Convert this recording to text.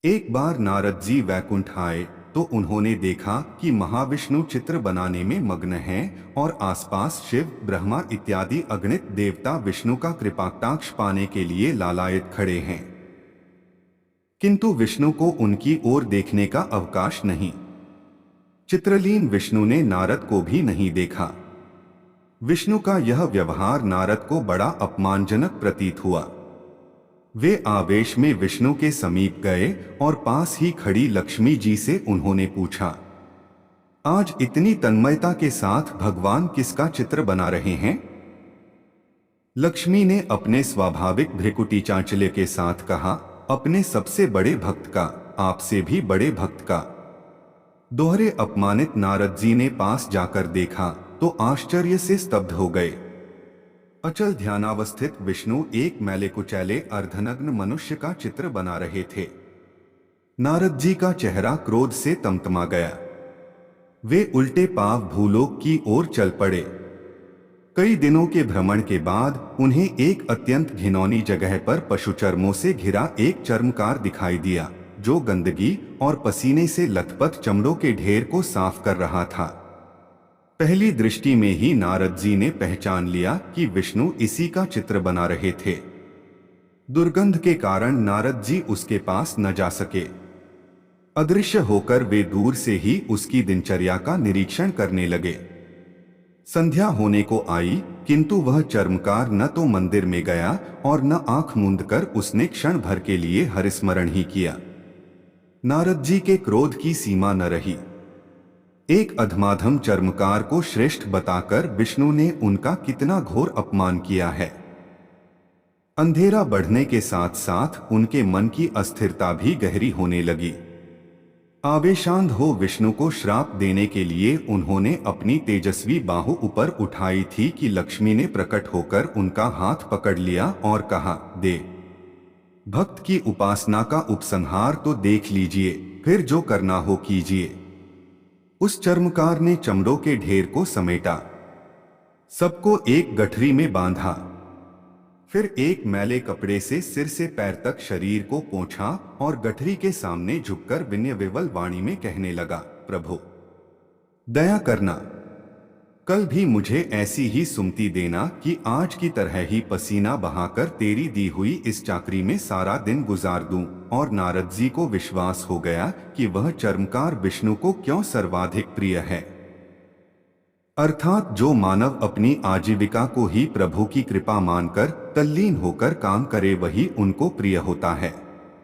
एक बार नारद जी वैकुंठ आए तो उन्होंने देखा कि महाविष्णु चित्र बनाने में मग्न हैं और आसपास शिव, ब्रह्मा इत्यादि अगणित देवता विष्णु का कृपाकटाक्ष पाने के लिए लालायित खड़े हैं। किंतु विष्णु को उनकी ओर देखने का अवकाश नहीं। चित्रलीन विष्णु ने नारद को भी नहीं देखा। विष्णु का यह व्यवहार नारद को बड़ा अपमानजनक प्रतीत हुआ। वे आवेश में विष्णु के समीप गए और पास ही खड़ी लक्ष्मी जी से उन्होंने पूछा, आज इतनी तन्मयता के साथ भगवान किसका चित्र बना रहे हैं? लक्ष्मी ने अपने स्वाभाविक भ्रिकुटी चांचल्य के साथ कहा, अपने सबसे बड़े भक्त का, आपसे भी बड़े भक्त का। दोहरे अपमानित नारद जी ने पास जाकर देखा तो आश्चर्य से स्तब्ध हो गए। अचल ध्यानावस्थित विष्णु एक मैले कुचैले अर्धनग्न मनुष्य का चित्र बना रहे थे। नारद जी का चेहरा क्रोध से तमतमा गया। वे उल्टे पांव भूलोक की ओर चल पड़े। कई दिनों के भ्रमण के बाद उन्हें एक अत्यंत घिनौनी जगह पर पशु चर्मों से घिरा एक चर्मकार दिखाई दिया, जो गंदगी और पसीने से लथपथ चमड़ों के ढेर को साफ कर रहा था। पहली दृष्टि में ही नारद जी ने पहचान लिया कि विष्णु इसी का चित्र बना रहे थे। दुर्गंध के कारण नारद जी उसके पास न जा सके। अदृश्य होकर वे दूर से ही उसकी दिनचर्या का निरीक्षण करने लगे। संध्या होने को आई, किंतु वह चर्मकार न तो मंदिर में गया और न आंख मूंद कर उसने क्षण भर के लिए हरिस्मरण ही किया। नारद जी के क्रोध की सीमा न रही। एक अधमाधम चर्मकार को श्रेष्ठ बताकर विष्णु ने उनका कितना घोर अपमान किया है। अंधेरा बढ़ने के साथ साथ उनके मन की अस्थिरता भी गहरी होने लगी। आवेशांध हो विष्णु को श्राप देने के लिए उन्होंने अपनी तेजस्वी बाहु ऊपर उठाई थी कि लक्ष्मी ने प्रकट होकर उनका हाथ पकड़ लिया और कहा, दे भक्त की उपासना का उपसंहार तो देख लीजिए, फिर जो करना हो कीजिए। उस चर्मकार ने चमड़ों के ढेर को समेटा, सबको एक गठरी में बांधा, फिर एक मैले कपड़े से सिर से पैर तक शरीर को पोंछा और गठरी के सामने झुककर विनय विवल वाणी में कहने लगा, प्रभु दया करना, कल भी मुझे ऐसी ही सुमति देना कि आज की तरह ही पसीना बहाकर तेरी दी हुई इस चाकरी में सारा दिन गुजार दूं। और नारद जी को विश्वास हो गया कि वह चर्मकार विष्णु को क्यों सर्वाधिक प्रिय है। अर्थात जो मानव अपनी आजीविका को ही प्रभु की कृपा मानकर तल्लीन होकर काम करे वही उनको प्रिय होता है।